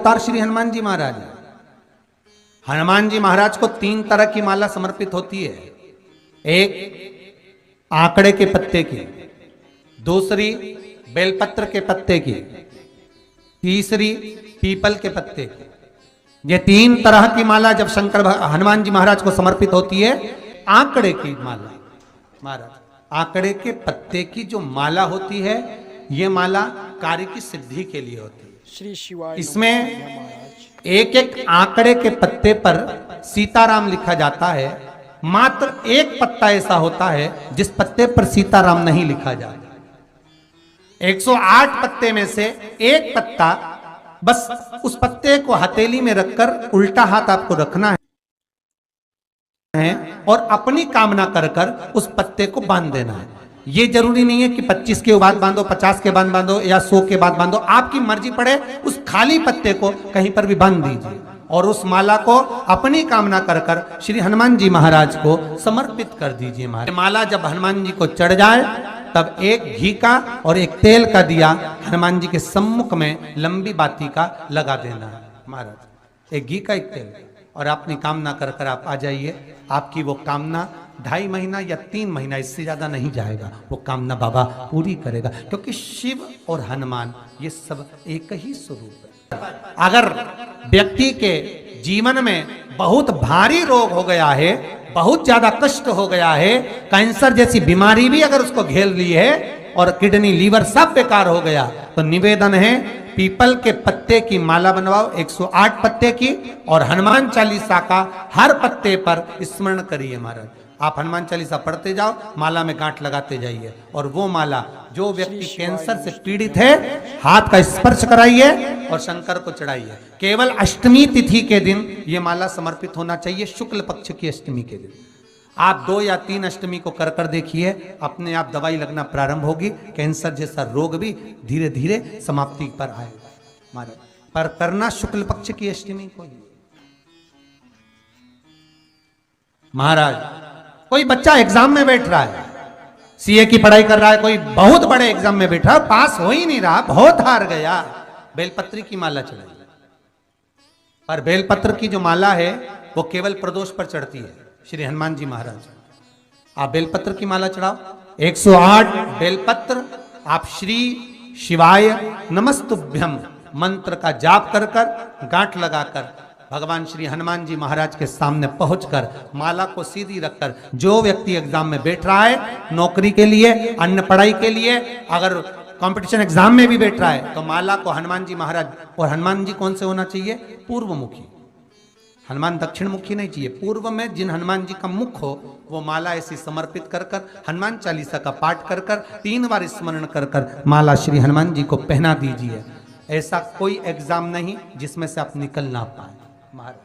अवतार श्री हनुमान जी महाराज हैं। हनुमान जी महाराज को 3 तरह की माला समर्पित होती है। एक आंकड़े के पत्ते की, दूसरी बेलपत्र के पत्ते की, तीसरी पीपल के पत्ते की। ये 3 तरह की माला जब हनुमान जी महाराज को समर्पित होती है। आंकड़े की माला महाराज, आंकड़े के पत्ते की जो माला होती है, ये माला कार्य की सिद्धि के लिए होती है। श्री शिवाय। इसमें एक एक आंकड़े के पत्ते पर सीताराम लिखा जाता है। मात्र एक पत्ता ऐसा होता है जिस पत्ते पर सीताराम नहीं लिखा जाता। 108 पत्ते में से एक पत्ता, बस उस पत्ते को हथेली में रखकर उल्टा हाथ आपको रखना है और अपनी कामना कर कर उस पत्ते को बांध देना है। ये जरूरी नहीं है कि 25 के बाद बांधो, 50 के बाद बांधो या 100 के बाद बांधो, आपकी मर्जी पड़े। उस खाली पत्ते को कहीं पर भी बांध दीजिए और उस माला को अपनी कामना कर कर श्री हनुमान जी महाराज को समर्पित कर दीजिए। माला जब हनुमान जी को चढ़ जाए तब एक घी का और एक तेल का दिया हनुमान जी के सम्मुख में लंबी बाती का लगा देना है महाराज। एक घी का, एक तेल, और अपनी कामना कर कर आप आ जाइए। आपकी वो कामना 2.5 महीना या 3 महीना, इससे ज्यादा नहीं जाएगा, वो कामना बाबा पूरी करेगा। क्योंकि शिव और हनुमान ये सब एक ही स्वरूप है। अगर व्यक्ति के जीवन में बहुत भारी रोग हो गया है, बहुत ज्यादा कष्ट हो गया है, कैंसर जैसी बीमारी भी अगर उसको घेर ली है और किडनी लीवर सब बेकार हो गया, तो निवेदन है पीपल के पत्ते की माला बनवाओ, 108 पत्ते की, और हनुमान चालीसा का हर पत्ते पर स्मरण करिए महाराज। आप हनुमान चालीसा पढ़ते जाओ, माला में गांठ लगाते जाइए, और वो माला जो व्यक्ति कैंसर से पीड़ित है हाथ का स्पर्श कराइए और शंकर को चढ़ाइए। केवल अष्टमी तिथि के दिन ये माला समर्पित होना चाहिए, शुक्ल पक्ष की अष्टमी के दिन। आप 2 या 3 अष्टमी को कर कर देखिए, अपने आप दवाई लगना प्रारंभ होगी। कैंसर जैसा रोग भी धीरे धीरे समाप्ति पर आएगा महाराज। पर करना शुक्ल पक्ष की अष्टमी को ही महाराज। कोई बच्चा एग्जाम में बैठ रहा है, सीए की पढ़ाई कर रहा है, कोई बहुत बड़े एग्जाम में बैठा, पास हो ही नहीं रहा, बहुत हार गया, बेलपत्र की माला चढ़ाई। पर बेलपत्र की जो माला है वो केवल प्रदोष पर चढ़ती है श्री हनुमान जी महाराज। आप बेलपत्र की माला चढ़ाओ, 108 बेलपत्र आप श्री शिवाय नमस्तुभ्यम मंत्र का जाप कर कर गांठ लगाकर भगवान श्री हनुमान जी महाराज के सामने पहुंचकर माला को सीधी रखकर, जो व्यक्ति एग्जाम में बैठ रहा है, नौकरी के लिए, अन्य पढ़ाई के लिए, अगर कंपटीशन एग्जाम में भी बैठ रहा है, तो माला को हनुमान जी महाराज, और हनुमान जी कौन से होना चाहिए? पूर्वमुखी। हनुमान दक्षिण मुखी नहीं चाहिए, पूर्व में जिन हनुमान जी का मुख हो वो माला ऐसी समर्पित कर कर हनुमान चालीसा का पाठ कर कर 3 बार स्मरण कर कर माला श्री हनुमान जी को पहना दीजिए। ऐसा कोई एग्जाम नहीं जिसमें से आप निकल ना पाए महाराज,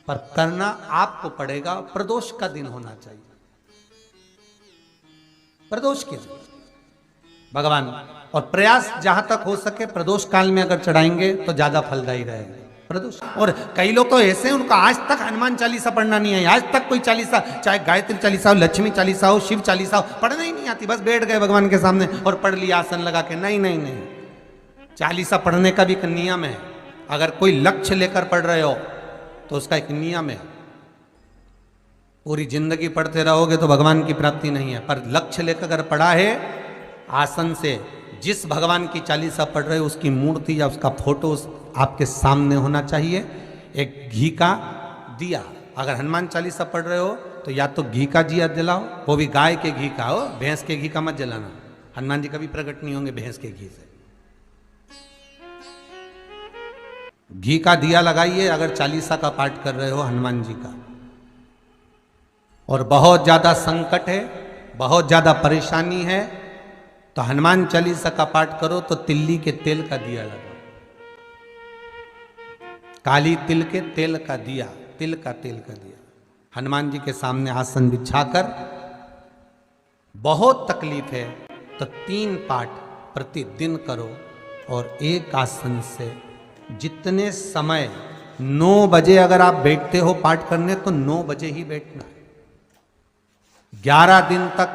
पर करना आपको पड़ेगा। प्रदोष का दिन होना चाहिए, प्रदोष के दिन भगवान, और प्रयास जहां तक हो सके प्रदोष काल में अगर चढ़ाएंगे तो ज्यादा फलदायी रहेगा प्रदोष। और कई लोग तो ऐसे हैं उनको आज तक हनुमान चालीसा पढ़ना नहीं है, आज तक कोई चालीसा, चाहे गायत्री चालीसा हो, लक्ष्मी चालीसा हो, शिव चालीसा हो, पढ़ना ही नहीं आती, बस बैठ गए भगवान के सामने और पढ़ लिया आसन लगा के। नहीं नहीं नहीं, चालीसा पढ़ने का भी एक नियम है। अगर कोई लक्ष्य लेकर पढ़ रहे हो तो उसका एक नियम है। पूरी जिंदगी पढ़ते रहोगे तो भगवान की प्राप्ति नहीं है, पर लक्ष्य लेकर अगर पढ़ा है, आसन से जिस भगवान की चालीसा पढ़ रहे हो उसकी मूर्ति या उसका फोटो आपके सामने होना चाहिए। एक घी का दिया, अगर हनुमान चालीसा पढ़ रहे हो तो या तो घी का दिया जलाओ, वो भी गाय के घी का हो, भैंस के घी का मत जलाना। हनुमान जी कभी प्रकट नहीं होंगे भैंस के घी से। घी का दिया लगाइए अगर चालीसा का पाठ कर रहे हो हनुमान जी का। और बहुत ज्यादा संकट है, बहुत ज्यादा परेशानी है, तो हनुमान चालीसा का पाठ करो तो तिल्ली के तेल का दिया लगाओ, काली तिल के तेल का दिया, तिल का तेल का दिया हनुमान जी के सामने आसन बिछाकर। बहुत तकलीफ है तो 3 पाठ प्रतिदिन करो, और एक आसन से जितने समय 9 बजे अगर आप बैठते हो पाठ करने तो 9 बजे ही बैठना है। 11 दिन तक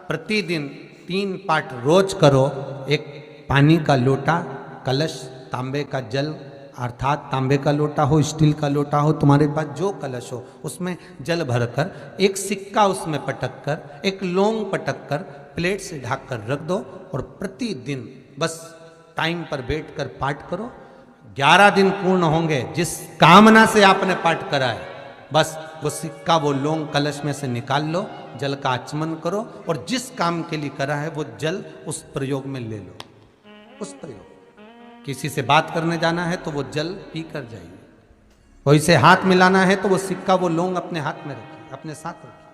प्रतिदिन 3 पाठ रोज करो। एक पानी का लोटा, कलश, तांबे का जल अर्थात तांबे का लोटा हो, स्टील का लोटा हो, तुम्हारे पास जो कलश हो, उसमें जल भरकर एक सिक्का उसमें पटक कर, एक लौंग पटक कर प्लेट से ढक कर रख दो और प्रतिदिन बस टाइम पर बैठकर पाठ करो। 11 दिन पूर्ण होंगे, जिस कामना से आपने पाठ करा है, बस वो सिक्का, वो लौंग कलश में से निकाल लो, जल का आचमन करो और जिस काम के लिए करा है वो जल उस प्रयोग में ले लो। उस प्रयोग, किसी से बात करने जाना है तो वो जल पी कर जाइए, कोई से हाथ मिलाना है तो वो सिक्का, वो लौंग अपने हाथ में रखिए, अपने साथ रखिए।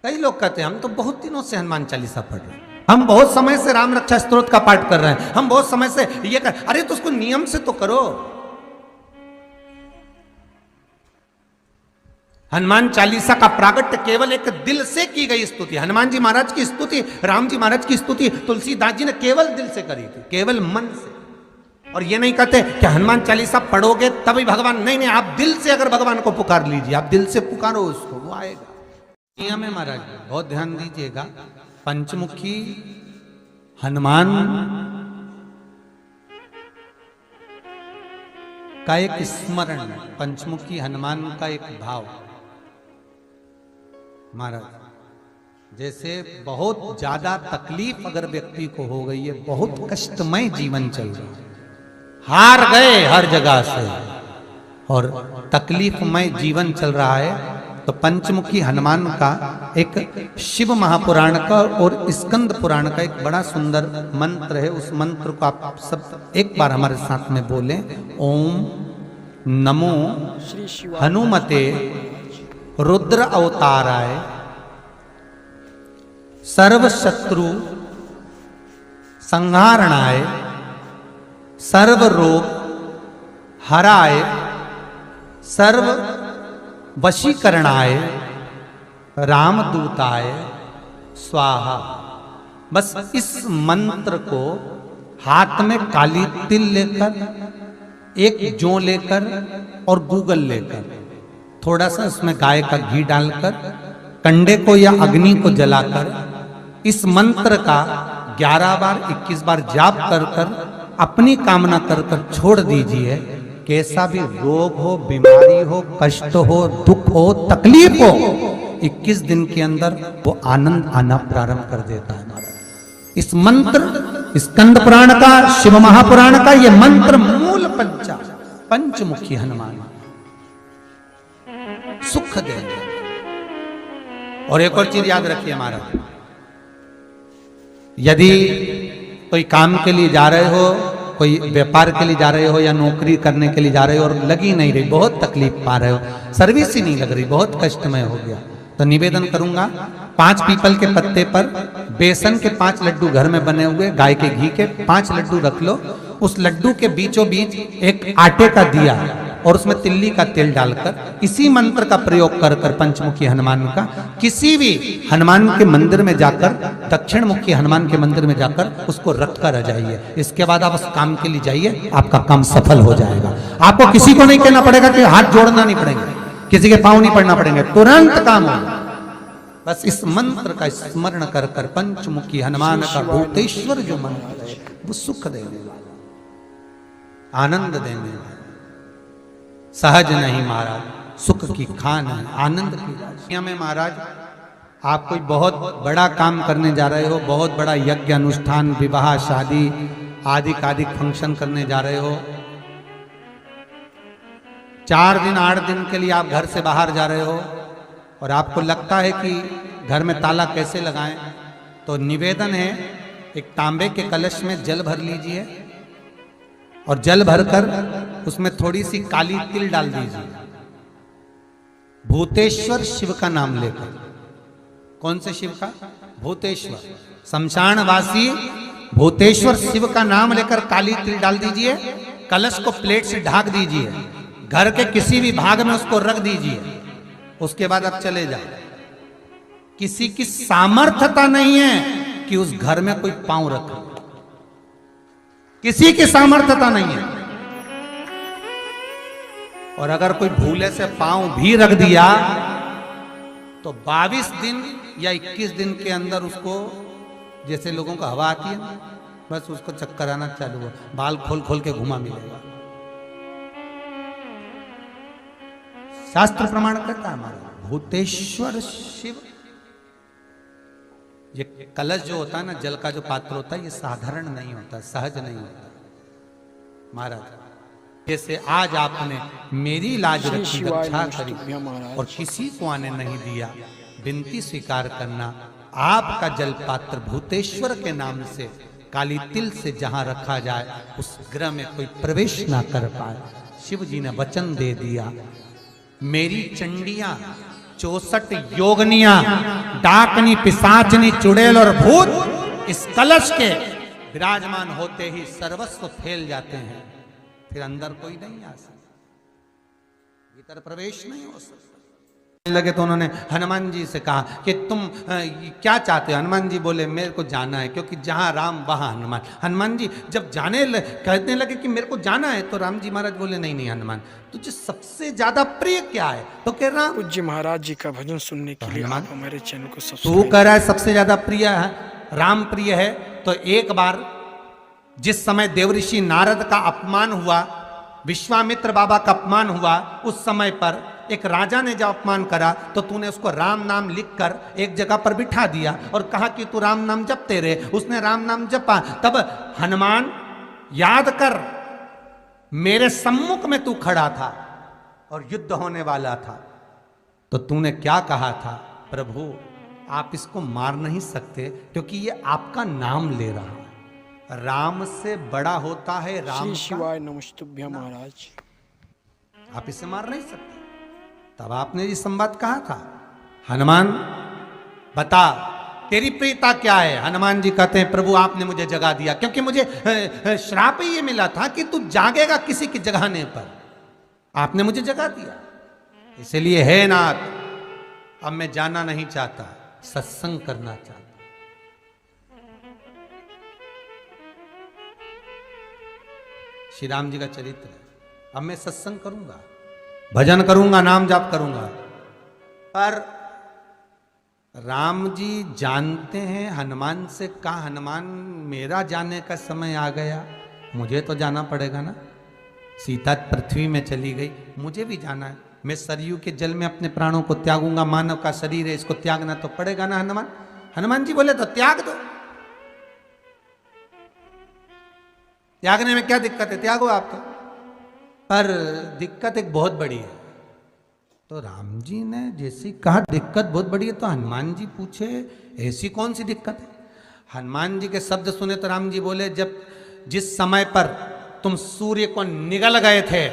कई लोग कहते हैं हम तो बहुत दिनों से हनुमान चालीसा पढ़ रहे हैं, हम बहुत समय से राम रक्षा स्तोत्र का पाठ कर रहे हैं, हम बहुत समय से ये कर, अरे तो उसको नियम से तो करो। हनुमान चालीसा का प्रागट्य केवल एक दिल से की गई स्तुति, हनुमान जी महाराज की स्तुति, राम जी महाराज की स्तुति तुलसीदास जी ने केवल दिल से करी थी, केवल मन से। और ये नहीं कहते कि हनुमान चालीसा पढ़ोगे तभी भगवान, नहीं नहीं, आप दिल से अगर भगवान को पुकार लीजिए, आप दिल से पुकारो उसको, वो आएगा। नियम है महाराज, बहुत ध्यान दीजिएगा। पंचमुखी हनुमान का एक स्मरण, पंचमुखी हनुमान का एक भाव। महाराज, जैसे बहुत ज्यादा तकलीफ अगर व्यक्ति को हो गई है, बहुत कष्टमय जीवन चल रहा है, हार गए हर जगह से और तकलीफमय जीवन चल रहा है, तो पंचमुखी हनुमान का एक शिव महापुराण का और स्कंद पुराण का एक बड़ा सुंदर मंत्र है। उस मंत्र को आप सब एक बार हमारे साथ में बोलें। ओम नमो हनुमते रुद्र अवताराय सर्व शत्रु संहारणाय सर्व रोग हराय सर्व वशीकरणाय रामदूताय स्वाहा। बस इस मंत्र को हाथ में काली तिल लेकर, एक जौ लेकर और गूगल लेकर, थोड़ा सा उसमें गाय का घी डालकर, कंडे को या अग्नि को जलाकर इस मंत्र का 11 बार 21 बार जाप कर कर अपनी कामना कर कर छोड़ दीजिए। कैसा भी रोग हो, बीमारी हो, कष्ट हो, दुख हो, तकलीफ हो, 21 दिन के अंदर वो आनंद आना प्रारंभ कर देता है। इस मंत्र, स्कंद पुराण का, शिव महापुराण का ये मंत्र मूल पंचमुखी हनुमान सुख देंगे। और एक और चीज याद रखिए हमारा, यदि कोई काम के लिए जा रहे हो, कोई व्यापार के लिए जा रहे हो या नौकरी करने के लिए जा रहे हो और लगी नहीं रही, बहुत तकलीफ पा रहे हो, सर्विस ही नहीं लग रही, बहुत कष्टमय हो गया, तो निवेदन करूंगा 5 पीपल के पत्ते पर बेसन के 5 लड्डू घर में बने हुए, गाय के घी के 5 लड्डू रख लो, उस लड्डू के बीचों बीच एक आटे का दिया और उसमें तिल्ली का तेल डालकर इसी मंत्र का प्रयोग कर कर पंचमुखी हनुमान का किसी भी हनुमान के मंदिर में जाकर, दक्षिण मुखी हनुमान के मंदिर में जाकर उसको रख कर आ जाइए। इसके बाद आप उस काम के लिए जाइए, आपका काम सफल हो जाएगा। आपको किसी को नहीं कहना पड़ेगा कि हाथ जोड़ना नहीं पड़ेंगे, किसी के पांव नहीं पड़ना पड़ेंगे, तुरंत काम होगा। बस इस मंत्र का स्मरण कर कर पंचमुखी हनुमान का भूतेश्वर जो मंत्र है वो सुख देने वाला, आनंद देने वाला, सहज नहीं महाराज, सुख की खान है, आनंद की राशि में। महाराज, आप कोई बहुत बड़ा काम करने जा रहे हो, बहुत बड़ा यज्ञ अनुष्ठान, विवाह, शादी आदि फंक्शन करने जा रहे हो, 4 दिन 8 दिन के लिए आप घर से बाहर जा रहे हो और आपको लगता है कि घर में ताला कैसे लगाएं, तो निवेदन है एक तांबे के कलश में जल भर लीजिए और जल भरकर उसमें थोड़ी सी काली तिल डाल दीजिए, भूतेश्वर शिव का नाम लेकर। कौन से शिव का? भूतेश्वर, शमशानवासी भूतेश्वर शिव का नाम लेकर काली तिल डाल दीजिए, कलश को प्लेट से ढक दीजिए, घर के किसी भी भाग में उसको रख दीजिए। उसके बाद आप चले जाए। किसी की सामर्थ्यता नहीं है कि उस घर में कोई पांव रखे, किसी की सामर्थ्यता नहीं है। और अगर कोई भूले से पांव भी रख दिया तो 22 दिन या 21 दिन के अंदर उसको, जैसे लोगों को हवा आती है, बस उसको चक्कर आना चालू हुआ, बाल खोल खोल के घुमा मिलेगा। शास्त्र प्रमाण करता है हमारा भूतेश्वर शिव। ये कलश जो होता है ना, जल का जो पात्र होता है, ये साधारण नहीं होता, सहज नहीं होता महाराज। जैसे आज आपने मेरी लाज रखी, रक्षा करी और किसी को आने नहीं दिया, विनती स्वीकार करना। आपका जल पात्र भूतेश्वर के नाम से काली तिल से जहां रखा जाए उस ग्रह में कोई प्रवेश ना कर पाए। शिव जी ने वचन दे दिया, मेरी चंडियां 64 योगनियां, डाकनी, पिशाचनी, चुड़ैल और भूत इस कलश के विराजमान होते ही सर्वस्व फैल जाते हैं, फिर अंदर कोई नहीं आ सकता, भीतर प्रवेश नहीं हो सकता। लगे तो उन्होंने हनुमान जी से कहा कि तुम क्या चाहते हो? हनुमान जी बोले मेरे को जाना है, क्योंकि जहां राम वहां हनुमान। हनुमान जी जब कहने लगे कि मेरे को जाना है, तो राम जी महाराज बोले नहीं नहीं हनुमान, तुझे सबसे ज्यादा प्रिय क्या है? तो कह रहा पूज्य महाराज जी का भजन सुनने के लिए आप हमारे चैनल को तू कह रहा है सबसे ज्यादा प्रिय है राम प्रिय है। तो एक बार जिस समय देवऋषि नारद का अपमान हुआ, विश्वामित्र बाबा का अपमान हुआ, उस समय पर एक राजा ने जब अपमान करा तो तूने उसको राम नाम लिखकर एक जगह पर बिठा दिया और कहा कि तू राम नाम जपते रहे। उसने राम नाम जपा। तब हनुमान याद कर, मेरे सम्मुख में तू खड़ा था और युद्ध होने वाला था, तो तूने क्या कहा था? प्रभु आप इसको मार नहीं सकते क्योंकि ये आपका नाम ले रहा है। राम से बड़ा होता है राम का। शिवाय नमस्तुभ्यं महाराज। आप इसे मार नहीं सकते। तब आपने ये संवाद कहा था, हनुमान बता तेरी प्रियता क्या है? हनुमान जी कहते हैं प्रभु आपने मुझे जगा दिया, क्योंकि मुझे श्राप ये मिला था कि तू जागेगा किसी की जगाने पर, आपने मुझे जगा दिया। इसलिए हे नाथ, अब मैं जाना नहीं चाहता, सत्संग करना चाहता। श्री राम जी का चरित्र है। अब मैं सत्संग करूंगा, भजन करूंगा, नाम जाप करूंगा। पर राम जी जानते हैं हनुमान से कहा, हनुमान मेरा जाने का समय आ गया, मुझे तो जाना पड़ेगा ना। सीता पृथ्वी में चली गई, मुझे भी जाना है। मैं सरयू के जल में अपने प्राणों को त्यागूंगा, मानव का शरीर है, इसको त्यागना तो पड़ेगा ना हनुमान। हनुमान जी बोले तो त्याग दो, त्यागने में क्या दिक्कत है, त्यागो आप तो। पर दिक्कत एक बहुत बड़ी है। तो राम जी ने जैसी कहा दिक्कत बहुत बड़ी है, तो हनुमान जी पूछे ऐसी कौन सी दिक्कत है? हनुमान जी के शब्द सुने तो राम जी बोले, जब जिस समय पर तुम सूर्य को निगल गए थे,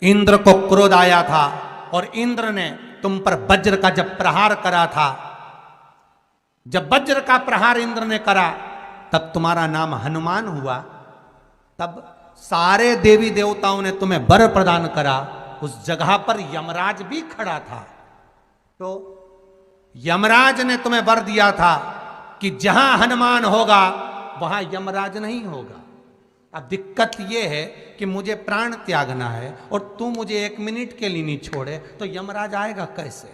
इंद्र को क्रोध आया था और इंद्र ने तुम पर वज्र का जब प्रहार करा था, जब वज्र का प्रहार इंद्र ने करा तब तुम्हारा नाम हनुमान हुआ। तब सारे देवी देवताओं ने तुम्हें वर प्रदान करा। उस जगह पर यमराज भी खड़ा था, तो यमराज ने तुम्हें वर दिया था कि जहां हनुमान होगा वहां यमराज नहीं होगा। अब दिक्कत यह है कि मुझे प्राण त्यागना है और तू मुझे 1 मिनट के लिए नहीं छोड़े, तो यमराज आएगा कैसे?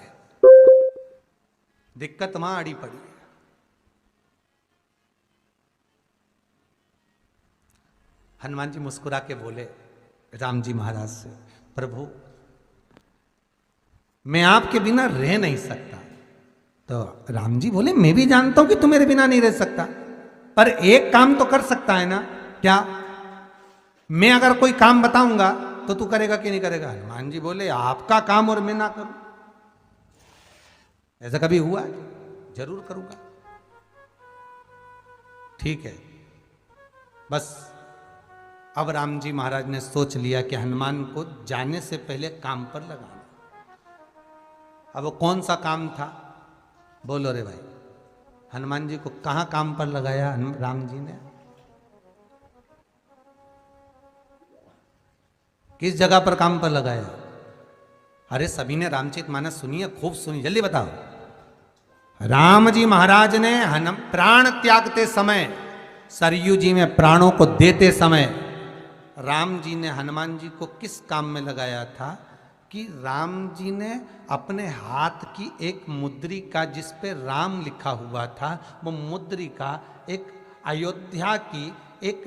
दिक्कत वहां अड़ी पड़ी है। हनुमान जी मुस्कुरा के बोले राम जी महाराज से, प्रभु मैं आपके बिना रह नहीं सकता। तो राम जी बोले मैं भी जानता हूं कि तू मेरे बिना नहीं रह सकता, पर एक काम तो कर सकता है ना। क्या? मैं अगर कोई काम बताऊंगा तो तू करेगा कि नहीं करेगा? हनुमान जी बोले आपका काम और मैं ना करूं, ऐसा कभी हुआ है? जरूर करूंगा। ठीक है। बस अब राम जी महाराज ने सोच लिया कि हनुमान को जाने से पहले काम पर लगाना। अब वो कौन सा काम था? बोलो रे भाई। हनुमान जी को कहां काम पर लगाया राम जी ने? किस जगह पर काम पर लगाया? अरे सभी ने रामचरितमानस सुनी है, खूब सुनी, जल्दी बताओ। राम जी महाराज ने प्राण त्यागते समय, सरयू जी में प्राणों को देते समय, राम जी ने हनुमान जी को किस काम में लगाया था? कि राम जी ने अपने हाथ की एक मुद्रिका जिस पे राम लिखा हुआ था, वो मुद्रिका एक अयोध्या की एक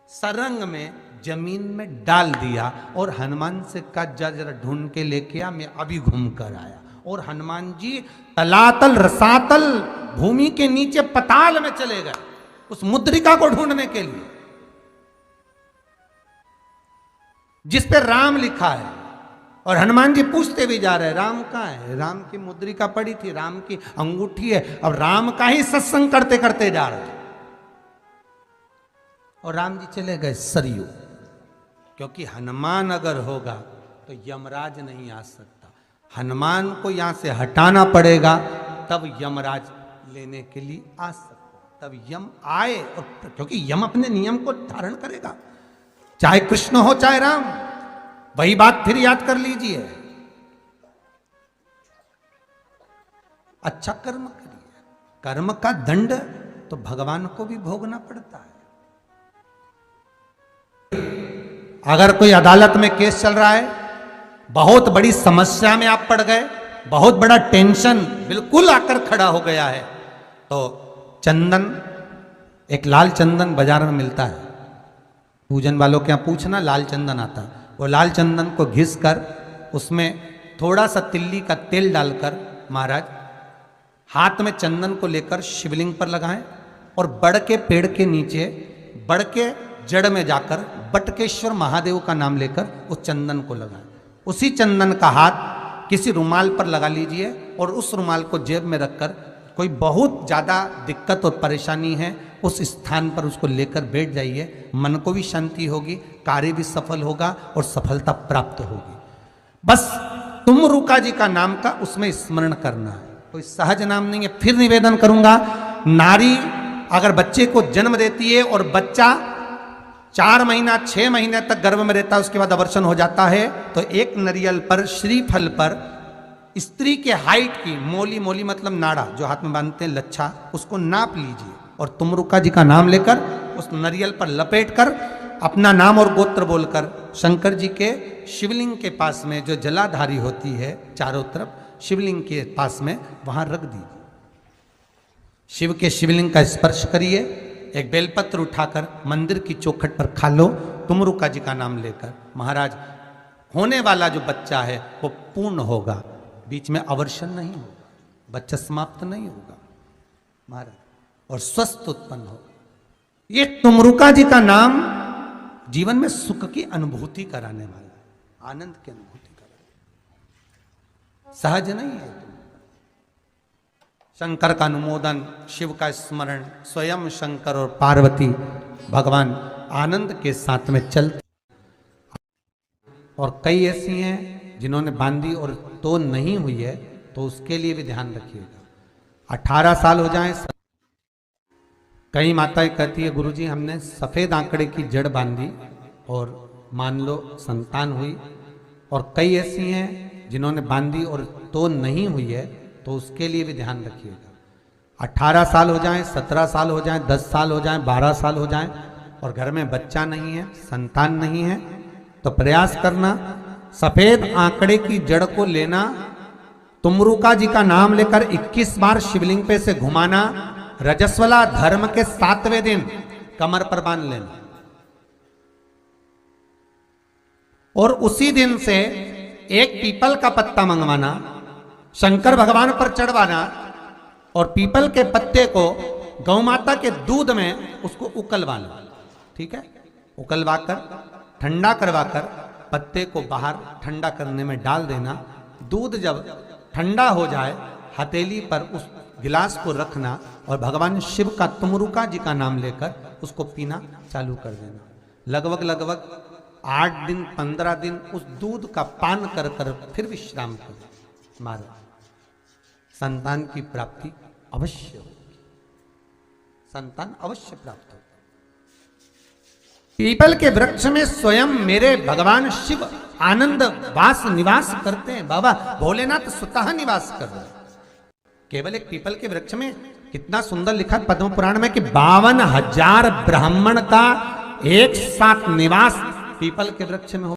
सरंग में जमीन में डाल दिया और हनुमान से कहा जा जरा ढूंढ के लेके आ, मैं अभी घूम कर आया। और हनुमान जी तलातल रसातल भूमि के नीचे पताल में चले गए उस मुद्रिका को ढूंढने के लिए जिस पे राम लिखा है। और हनुमान जी पूछते भी जा रहे हैं राम कहाँ है, राम की मुद्रिका पड़ी थी, राम की अंगूठी है। अब राम का ही सत्संग करते करते जा रहे हैं और राम जी चले गए सरयू, क्योंकि हनुमान अगर होगा तो यमराज नहीं आ सकता। हनुमान को यहां से हटाना पड़ेगा तब यमराज लेने के लिए आ सकता, तब यम आए। और क्योंकि यम अपने नियम को धारण करेगा, चाहे कृष्ण हो चाहे राम। वही बात फिर याद कर लीजिए, अच्छा कर्म करिए, कर्म का दंड तो भगवान को भी भोगना पड़ता है। अगर कोई अदालत में केस चल रहा है, बहुत बड़ी समस्या में आप पड़ गए, बहुत बड़ा टेंशन बिल्कुल आकर खड़ा हो गया है, तो चंदन, एक लाल चंदन बाजार में मिलता है, पूजन वालों के यहाँ पूछना, लाल चंदन आता है। वो लाल चंदन को घिस कर उसमें थोड़ा सा तिल्ली का तेल डालकर महाराज हाथ में चंदन को लेकर शिवलिंग पर लगाएं और बड़ के पेड़ के नीचे, बड़ के जड़ में जाकर बटकेश्वर महादेव का नाम लेकर उस चंदन को लगाएं। उसी चंदन का हाथ किसी रुमाल पर लगा लीजिए और उस रुमाल को जेब में रखकर कोई बहुत ज़्यादा दिक्कत और परेशानी है उस स्थान पर उसको लेकर बैठ जाइए। मन को भी शांति होगी, कार्य भी सफल होगा और सफलता प्राप्त होगी। बस तुमरुका जी का नाम का उसमें स्मरण करना है, कोई सहज नाम नहीं है। फिर निवेदन करूंगा, नारी अगर बच्चे को जन्म देती है और बच्चा 4 महीना 6 महीने तक गर्भ में रहता है, उसके बाद अबॉर्शन हो जाता है, तो एक नारियल पर, श्रीफल पर स्त्री के हाइट की मोली, मोली मतलब नाड़ा जो हाथ में बांधते हैं लच्छा, उसको नाप लीजिए और तुमरुका जी का नाम लेकर उस नारियल पर लपेट कर अपना नाम और गोत्र बोलकर शंकर जी के शिवलिंग के पास में जो जलाधारी होती है चारों तरफ शिवलिंग के पास में, वहां रख दीजिए। शिव के शिवलिंग का स्पर्श करिए, एक बेलपत्र उठाकर मंदिर की चौखट पर खा लो तुमरुका जी का नाम लेकर। महाराज होने वाला जो बच्चा है वो पूर्ण होगा, बीच में अवर्षण नहीं होगा, बच्चा समाप्त नहीं होगा महाराज, और स्वस्थ उत्पन्न होगा। ये तुमरुका जी का नाम जीवन में सुख की अनुभूति कराने वाला है, आनंद की अनुभूति कराने, सहज नहीं है। शंकर का अनुमोदन, शिव का स्मरण, स्वयं शंकर और पार्वती भगवान आनंद के साथ में चलते। और कई ऐसी हैं जिन्होंने बांधी और तो नहीं हुई है, तो उसके लिए भी ध्यान रखिएगा। 18 साल हो जाएं, कई माताएं कहती है गुरुजी हमने सफेद आंकड़े की जड़ बांधी और मान लो संतान हुई। और कई ऐसी हैं जिन्होंने बांधी और तो नहीं हुई है, तो उसके लिए भी ध्यान रखिएगा। 18 साल हो जाएं, 17 साल हो जाएं, 10 साल हो जाएं, 12 साल हो जाएं और घर में बच्चा नहीं है, संतान नहीं है, तो प्रयास करना सफेद आंकड़े की जड़ को लेना, तुमरुका जी का नाम लेकर 21 बार शिवलिंग पे से घुमाना, रजस्वला धर्म के 7वें दिन कमर पर बांध लेना और उसी दिन से एक पीपल का पत्ता मंगवाना, शंकर भगवान पर चढ़वाना और पीपल के पत्ते को गौ माता के दूध में उसको उकलवाना। ठीक है, उकलवाकर ठंडा करवाकर पत्ते को बाहर ठंडा करने में डाल देना। दूध जब ठंडा हो जाए हथेली पर उस गिलास को रखना और भगवान शिव का तुमरुका जी का नाम लेकर उसको पीना चालू कर देना। लगभग 8 दिन 15 दिन उस दूध का पान कर कर फिर विश्राम करो। मारो, संतान की प्राप्ति अवश्य होगी, संतान अवश्य प्राप्त होगी। पीपल के वृक्ष में स्वयं मेरे भगवान शिव आनंद वास निवास करते हैं। बाबा भोलेनाथ स्वतः निवास कर रहे हैं। केवल एक पीपल के वृक्ष में कितना सुंदर लिखा पद्म पुराण में कि 52,000 ब्राह्मण का एक साथ निवास पीपल के वृक्ष में हो।